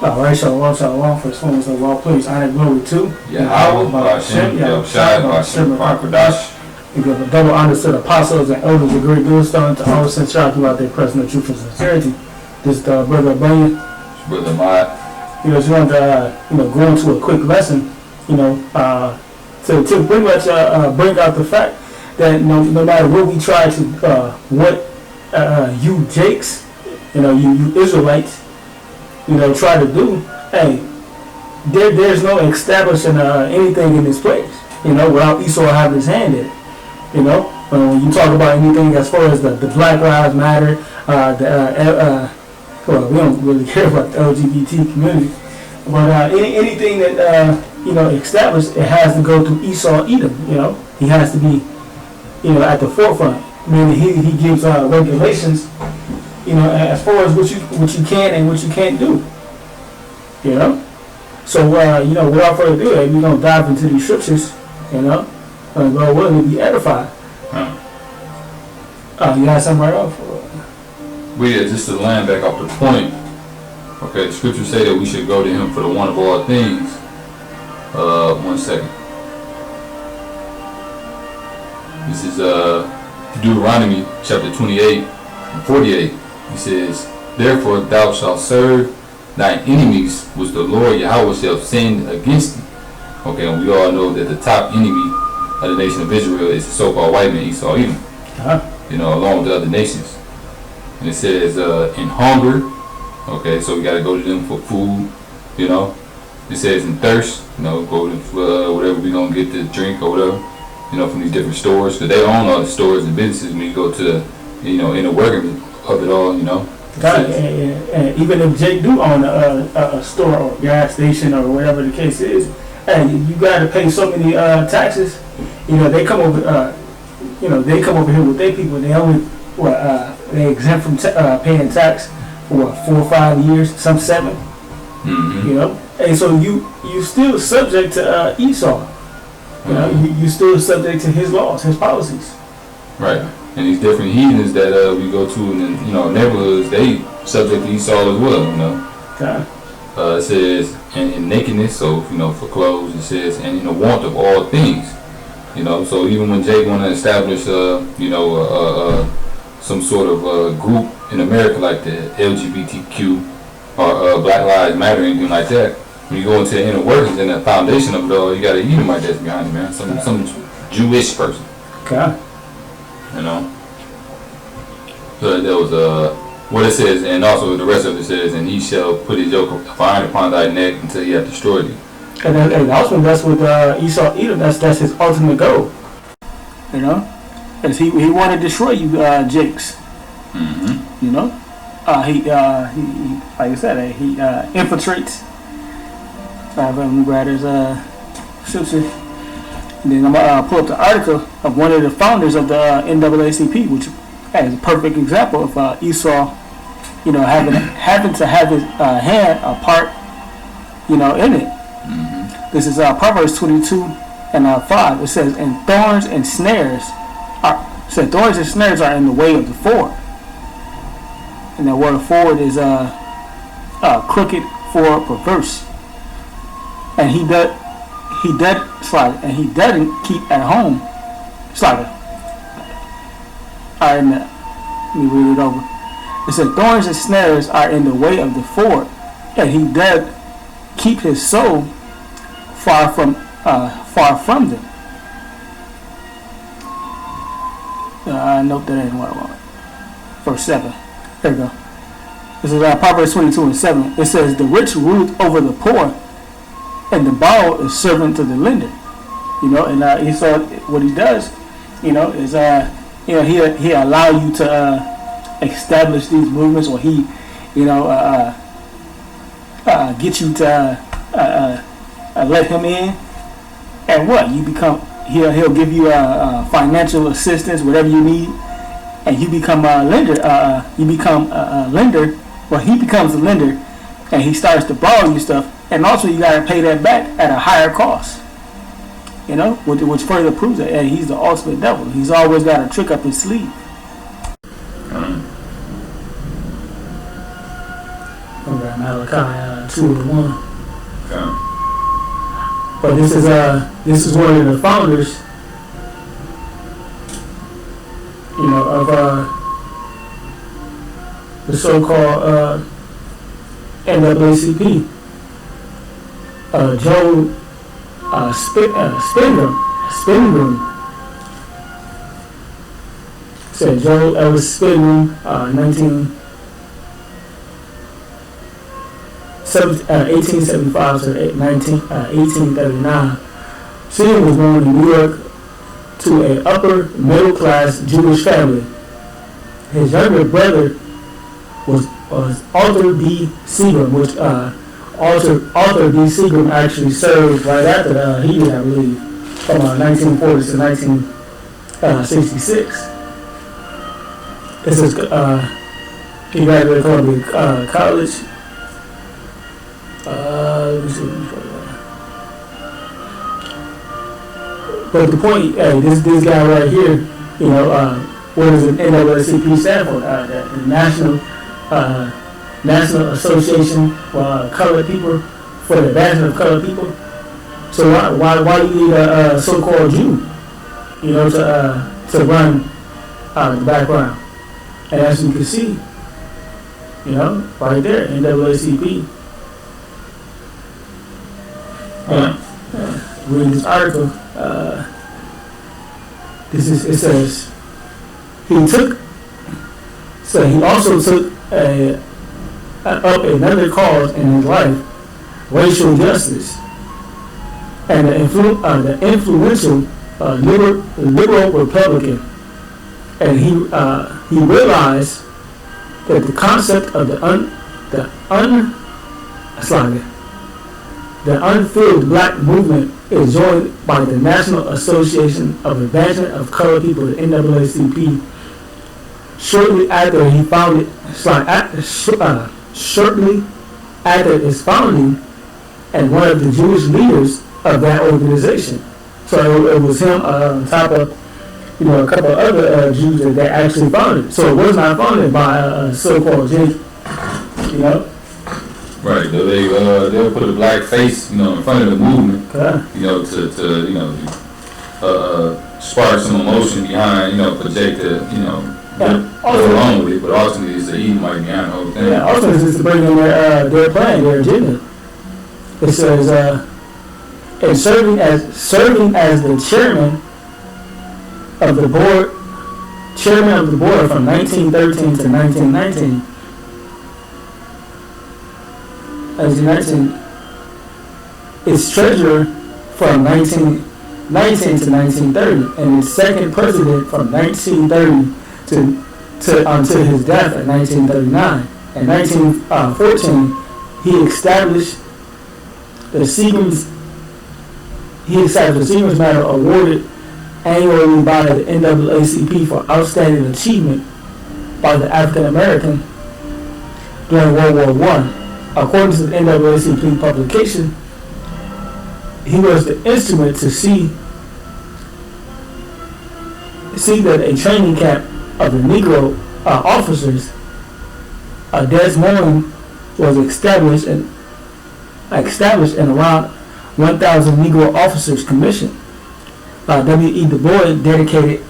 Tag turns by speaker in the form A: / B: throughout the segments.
A: Alright, shalom, first one was all praise, honor, glory to
B: Yahweh, Hashem, Yahushai, Hashem, Pakwadash.
A: We give a double honor to the apostles and elders of great millstone, to all sent out throughout their personal truth and sincerity. This is Brother Bunyan.
B: Brother Mott.
A: Just wanted to, go into a quick lesson, to pretty much bring out the fact that no matter what we try to, you Jakes, you Israelites, try to do, hey, there's no establishing anything in this place, without Esau having his hand in it. When you talk about anything as far as the Black Lives Matter, well, we don't really care about the LGBT community, but anything that established, it has to go through Esau Edom. He has to be at the forefront. Meaning he gives regulations, as far as what you can and what you can't do. So without further ado, we're gonna dive into these scriptures, and God willing to be edified. You got something right off?
B: Just to land back off the point. Okay, the scriptures say that we should go to him for the one of all things. 1 second. This is Deuteronomy chapter 28 and 48. He says, "Therefore thou shalt serve thine enemies which the Lord Yahweh shall send against thee." Okay, and we all know that the top enemy of the nation of Israel is the so-called white man, Esau Edom. Along with the other nations. And it says, in hunger, okay, so we got to go to them for food, It says in thirst, go to whatever we're going to get to drink or whatever, from these different stores. Because they own all the stores and businesses when you go to, in the working of it all,
A: And even if Jake do own a store or gas station or whatever the case is, hey, you got to pay so many taxes. They come over, they come over here with their people. They only, they exempt from paying tax for 4 or 5 years, some 7. Mm-hmm. And so you still subject to Esau. You still subject to his laws, his policies.
B: Right. And these different heathens that we go to in neighborhoods, they subject to Esau as well.
A: Okay.
B: It says in nakedness, so for clothes, it says and in the want of all things. So even when Jake want to establish some sort of group in America like the LGBTQ or Black Lives Matter or anything like that, when you go into the inner workings and the foundation of it all, you got an Edomite that's behind it, man. Some Jewish person.
A: Okay.
B: So there was what it says, and also the rest of it says, and he shall put his yoke of iron upon thy neck until he hath destroyed thee.
A: And also that's with Esau Edom. That's his ultimate goal. Because he want to destroy you, Jakes.
B: Mm-hmm.
A: He like I said, he infiltrates. Let me grab his scripture. And then I'm gonna pull up the article of one of the founders of the NAACP, which is a perfect example of Esau, having to have his hand a part, in it.
B: Mm-hmm.
A: This is Proverbs 22 and 5. It says, "And thorns and snares are in the way of the forward." And that word "forward" is crooked for perverse. And he doesn't keep at home. Slaughter. Alright, let me read it over. It says, "Thorns and snares are in the way of the forward, and he does keep his soul far from them." Nope, that ain't what I want. Verse 7. There we go. This is Proverbs 22 and 7. It says, "The rich ruleth over the poor, and the borrower is servant to the lender." And Esau, what he does, is he allow you to establish these movements, or he, get you to let him in, and what you become. He'll give you financial assistance, whatever you need, and you become a lender. You become a lender, or he becomes a lender, and he starts to borrow you stuff. And also, you got to pay that back at a higher cost. Which further proves that he's the ultimate devil. He's always got a trick up his sleeve. from Malachi 2:1.
B: Okay.
A: But this is one of the founders, of the so-called NAACP. Joe Spingarn. Said Joe Ellis Spingarn, 1875 to 1839. Spingarn was born in New York to an upper middle class Jewish family. His younger brother was Arthur B. Seagram, which Arthur B. Seagram actually served right after he did, I believe, from 1940 to 1966. This is he graduated Columbia College. Let me see. But the point, this guy right here, what does the NAACP stand for? The National Association for Colored People, for the Advancement of Colored People. So why do you need a so-called Jew, to run the background? And as you can see, right there, NAACP. Read this article. It says he also took up another cause in his life, racial justice, and the influential liberal Republican, and he realized that the concept of the unfilled black movement is joined by the National Association of Advancement of Colored People, the NAACP. Shortly after he founded, shortly after its founding, and one of the Jewish leaders of that organization. So it was him on top of, a couple of other Jews that actually founded it. So it was not founded by a so-called Jew,
B: Right. They'll put a black face, in front of the movement, to spark some emotion behind, project the, go along with it, but ultimately it's the Edomite behind the whole thing.
A: Yeah, ultimately it's to bring in their plan, their agenda. It says, and serving as the chairman of the board from 1913 to 1919. As you mentioned, its treasurer from 1919 to 1930, and its second president from 1930 to until his death in 1939. In 1914, he established the Seagram's Medal awarded annually by the NAACP for outstanding achievement by the African American during World War I. According to the NAACP publication, he was the instrument to see that a training camp of the Negro officers, Des Moines, was established and around 1,000 Negro officers commissioned. W.E. Du Bois dedicated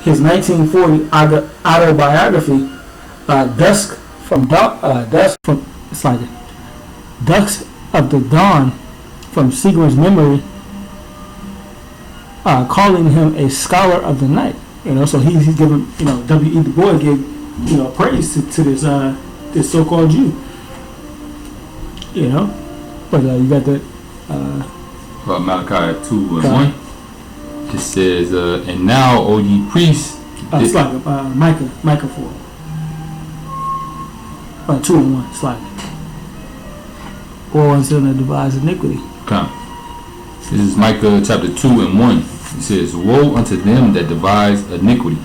A: his 1940 autobiography, Dusk of the Dawn, from Seagram's memory, calling him a scholar of the night. So he's given, W.E. Du Bois gave, praise to this so-called Jew. But you got that.
B: About Malachi 2:1. It says, and now, O ye priests.
A: Micah 4. 2:1, slightly. Or until the devise iniquity.
B: Okay. This is Micah chapter 2:1. It says, woe unto them that devise iniquity.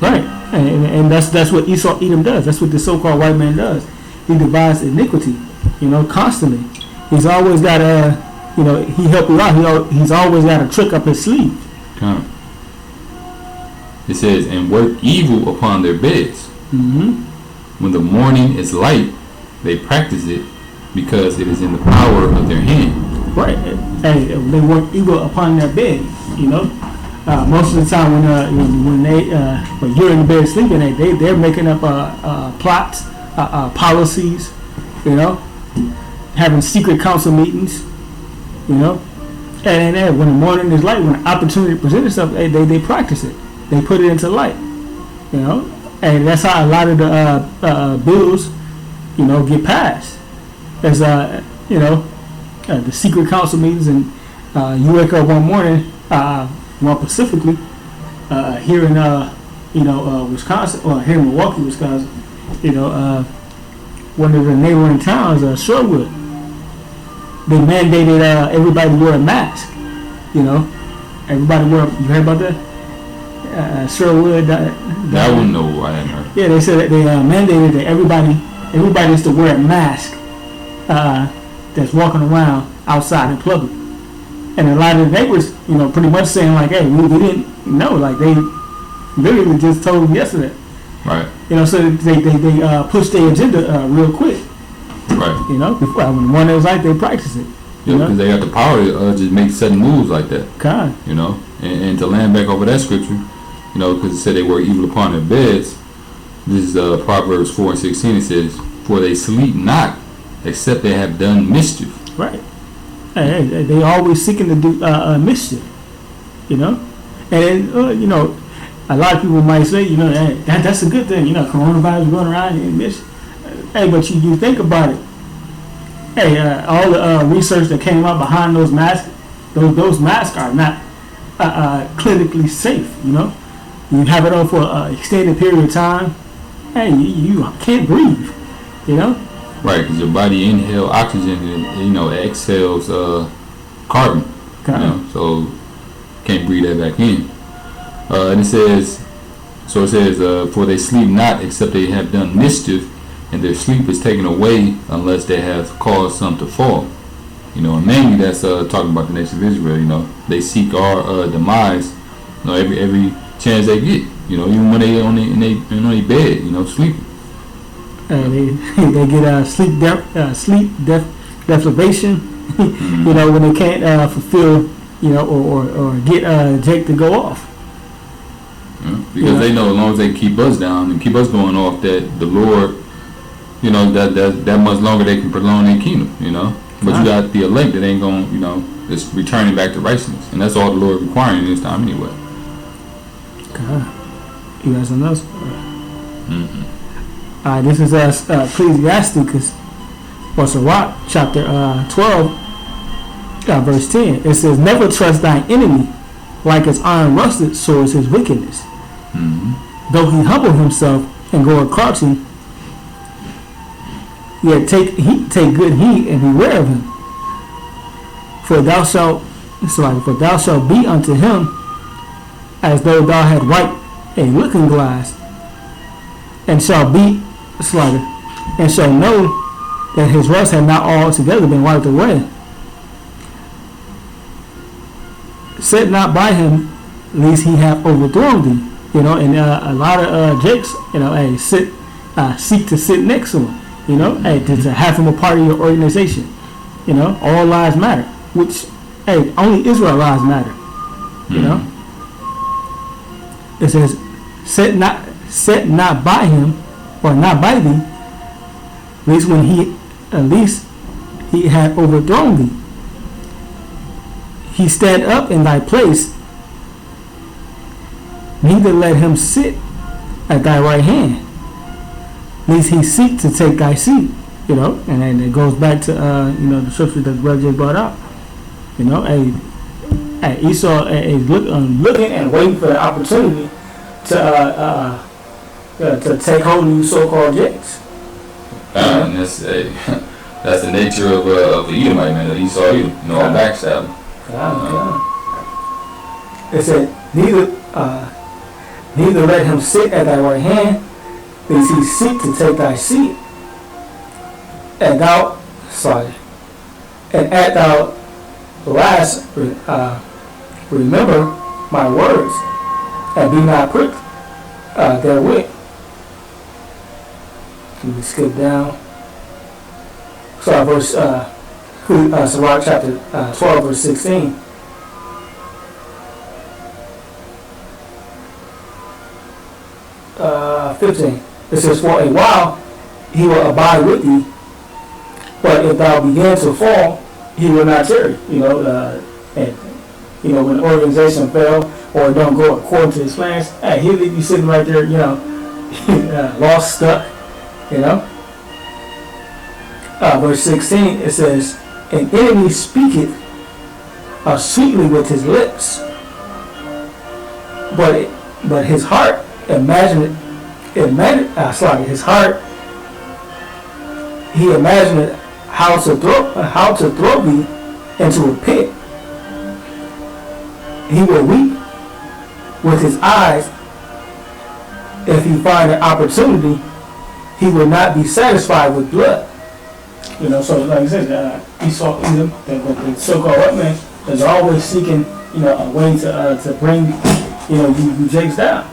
A: Right. And that's what Edom does. That's what the so-called white man does. He devises iniquity, constantly. He's always got he helped you out. He's always got a trick up his sleeve.
B: Okay. It says, and work evil upon their beds.
A: Mm-hmm.
B: when the morning is light, they practice it because it is in the power of their hand.
A: Right. And they work evil upon their bed, you know. Most of the time when you're in the bed sleeping, they're making up plots, policies, you know, having secret council meetings, you know. And when the morning is light, when the opportunity presents itself, they practice it. They put it into light, you know. And that's how a lot of the bills, you know, get passed. As you know, the secret council meetings, and you wake up one morning, more specifically, here in Wisconsin, or here in Milwaukee, Wisconsin, you know, one of the neighboring towns, Sherwood, they mandated everybody to wear a mask. You know, everybody wear. You heard about that? Sherwood.
B: I wouldn't know. I hadn't heard.
A: Yeah, they said that they mandated that everybody is to wear a mask that's walking around outside in public. And a lot of the neighbors, you know, pretty much saying like, "Hey, we didn't know." Like they literally just told them yesterday.
B: Right.
A: You know, so they pushed their agenda real quick.
B: Right.
A: You know, before when one is like, they practice it.
B: Yeah, because they got the power to just make sudden moves like that.
A: God.
B: You know, and to land back over that scripture, you know, because it said they were evil upon their beds. This is Proverbs 4:16. It says, "For they sleep not, except they have done mischief."
A: Right. They always seeking to do mischief. You know, and you know, a lot of people might say, you know, that's a good thing. You know, coronavirus going around and mischief. Hey, but you think about it. Hey, all the research that came out behind those masks, those masks are not clinically safe. You know, you have it on for an extended period of time. Hey, you can't breathe. You know.
B: Right, because your body inhales oxygen and, you know, exhales carbon. You know, so can't breathe that back in. And it says, "For they sleep not, except they have done mischief, and their sleep is taken away unless they have caused some to fall." You know, and mainly that's talking about the nation of Israel. You know, they seek our demise. You know, every chance they get. You know, even when they on their bed. You know, sleeping.
A: They get sleep deprivation. You know, when they can't fulfill, you know, or get Jake to go off.
B: Yeah, because they know as long as they keep us down and keep us going off, that the Lord, you know, that much longer they can prolong their kingdom. You know, but you got the elect that ain't going, you know, it's returning back to righteousness, and that's all the Lord requiring in this time anyway.
A: God, you guys know this?
B: Mm-hmm.
A: This is Ecclesiasticus, or Sirach, chapter 12, verse 10. It says, "Never trust thine enemy, like his iron rusted, so is his wickedness.
B: Mm-hmm.
A: Though he humble himself and go a crouching, yet take good heed and beware of him. For thou shalt be unto him as though thou had wiped a looking glass, and shall know that his rust had not altogether been wiped away. Sit not by him, lest he have overthrown thee." You know, and a lot of jakes, you know, seek to sit next to him. You know, to have him a part of your organization. You know, all lives matter. Which, only Israel lives matter. You know, it says, "Sit not by him, or not by thee, lest he had overthrown thee. He stand up in thy place, neither let him sit at thy right hand, lest he seek to take thy seat." You know, and then it goes back to you know, the scripture that Brother just brought out. You know, Esau is looking and waiting for the opportunity to take hold of these so-called jakes.
B: And that's the nature of the Edomite, man. That Esau, you know, all backstabbing.
A: It said, neither let him sit at thy right hand, lest he seek to take thy seat. And at thou last remember my words, and be not pricked therewith. We can skip down. So verse, Sirach chapter 12, verse 16. 15. It says, for a while he will abide with thee, but if thou begin to fall, he will not tarry. And when the organization fail or don't go according to his plans, hey, he'll leave you sitting right there, lost, stuck, Verse 16, it says, an enemy speaketh sweetly with his lips, but his heart he imagined how to throw thee into a pit. He will weep with his eyes if he find an opportunity. He will not be satisfied with blood. So like I said, Esau, the so-called white man, is always seeking, a way to bring, you Jakes down.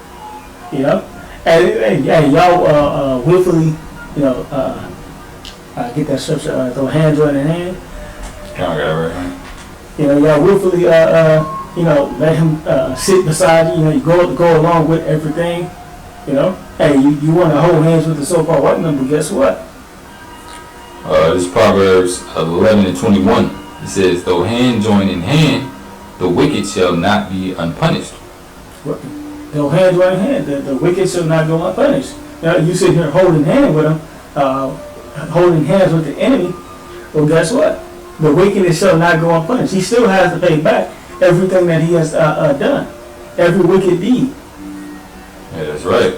A: And y'all willfully, get that scripture, throw hand joint in hand.
B: Kind of got it right.
A: Y'all willfully, let him sit beside you. You go along with everything. Hey, you want to hold hands with the so-called white man, but guess what?
B: This Proverbs 11 and 21. It says, though hand join in hand, the wicked shall not be unpunished.
A: Though hand join in hand, the wicked shall not go unpunished. Now, you sit here holding hand with them, holding hands with the enemy. Well, guess what? The wickedness shall not go unpunished. He still has to pay back everything that he has done, every wicked deed.
B: Yeah, that's right.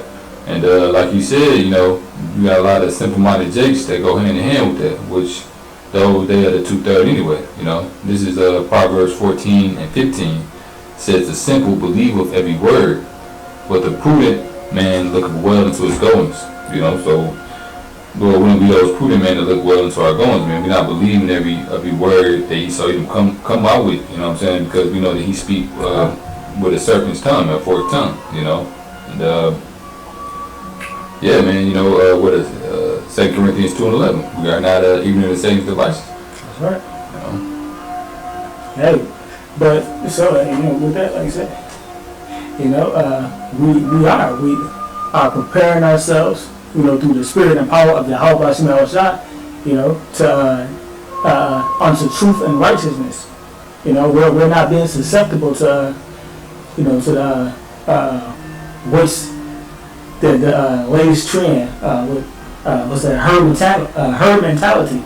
B: And like you said, you got a lot of simple-minded Jakes that go hand in hand with that, which though they are the 2/3 anyway. This is Proverbs 14 and 15. It says, the simple believeth every word, but the prudent man looketh well into his goings. So Lord, wouldn't be those prudent men that look well into our goings, man. We're not believing every word that he saw him come out with. You know what I'm saying? Because we know that he speak with a serpent's tongue, a forked tongue. And yeah, man, what is 2 Corinthians 2 and 11? We are not even in the same devices.
A: That's right. Hey, but so with that, like I said, we are preparing ourselves, through the spirit and power of Yahweh Shah, to unto truth and righteousness. We're not being susceptible to what's the latest trend with what's that herd mentality.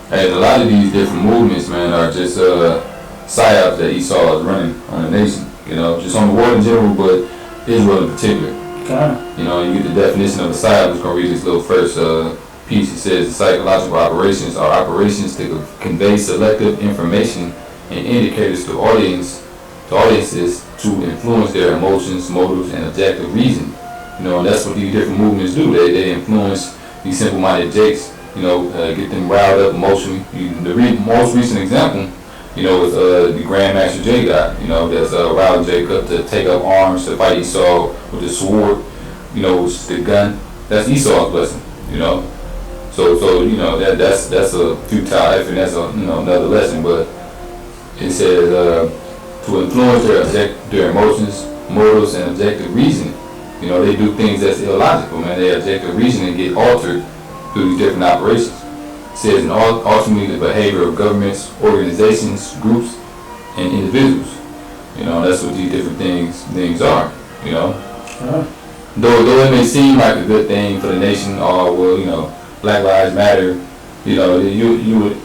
B: Hey, a lot of these different movements, man, are just psyops that Esau is running on the nation. Just on the world in general, but Israel in particular. You get the definition of a psyop. I'm just gonna read this little first piece. It says the psychological operations are operations to convey selective information and indicators to audiences to influence their emotions, motives, and objective reason. And that's what these different movements do. They influence these simple-minded Jakes. Get them riled up emotionally. The most recent example, is the Grandmaster J guy. That's riled Jake up to take up arms to fight Esau with the sword. With the gun. That's Esau's blessing. So that's a futile effort. That's another lesson. But it says to influence their emotions, motives, and objective reasoning. They do things that's illogical, man. Their objective reasoning get altered through these different operations. It says, and ultimately the behavior of governments, organizations, groups, and individuals. That's what these different things are. Though it may seem like a good thing for the nation, Black Lives Matter, you would.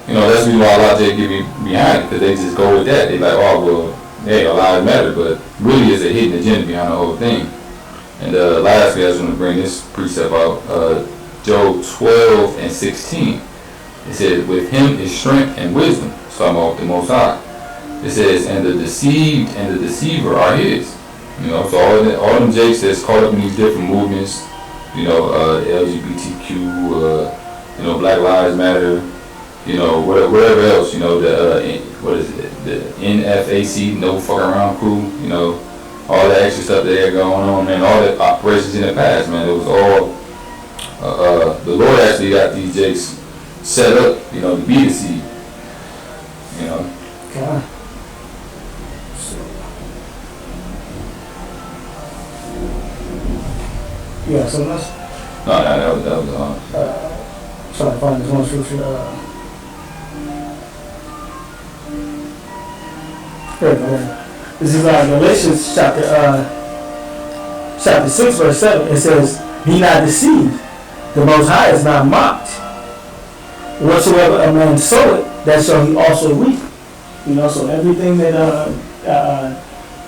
B: That's the reason why a lot of Jake get behind it, because they just go with that. They like, hey, our lives matter, but really it's a hidden agenda behind the whole thing. And lastly, I just want to bring this precept out, Job 12 and 16. It says, with him is strength and wisdom, so I'm off the Most High. It says, and the deceived and the deceiver are his. So all them Jakes that's caught up in these different movements, LGBTQ, Black Lives Matter, whatever else, what is it, the NFAC, no fuck around crew, all the extra stuff that they had going on, man, all the operations in the past, man, it was all, the Lord actually got these jakes set up, you know, to be the seed, you know.
A: God. Yeah, so let's
B: No, that was
A: try to find this one scripture. Here we go. This is Galatians chapter 6, verse 7. It says, "Be not deceived, the Most High is not mocked. Whatsoever a man soweth, that shall he also reap." You know, so everything that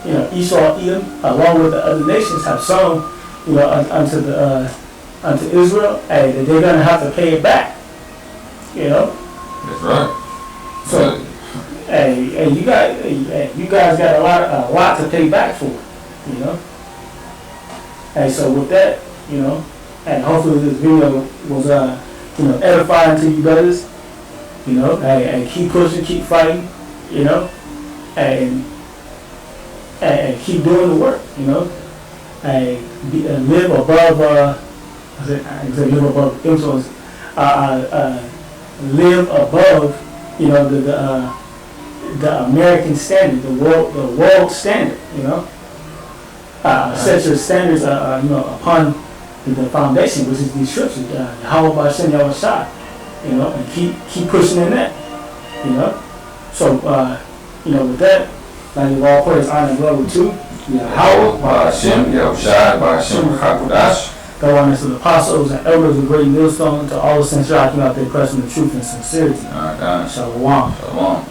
A: you know, Esau, Edom, along with the other nations have sown, you know, unto Israel, hey, that they're gonna have to pay it back. You know.
B: that's right.
A: So, hey, you guys got a lot to pay back for. You know. Hey, so with that, you know, and hopefully this video was you know, edifying to you brothers. You know, hey, keep pushing, keep fighting. You know, and keep doing the work. You know, and live above. I said live above influence. Live above. You know, the American standard, the world standard. You know, set your standards. You know, upon the foundation, which is these scriptures. How about Shem Yahushua? You know, and keep pushing in that. You know. So, you know, with that, I give all praise, honor, and glory to Yahweh,
B: Ba'ashem, Yahushua, Ba'ashem, Hakudash.
A: go on to the apostles and elders of Great Millstone, to all the saints rocking out there, pressing the truth and sincerity.
B: All right, guys.
A: Shalom.
B: Shalom.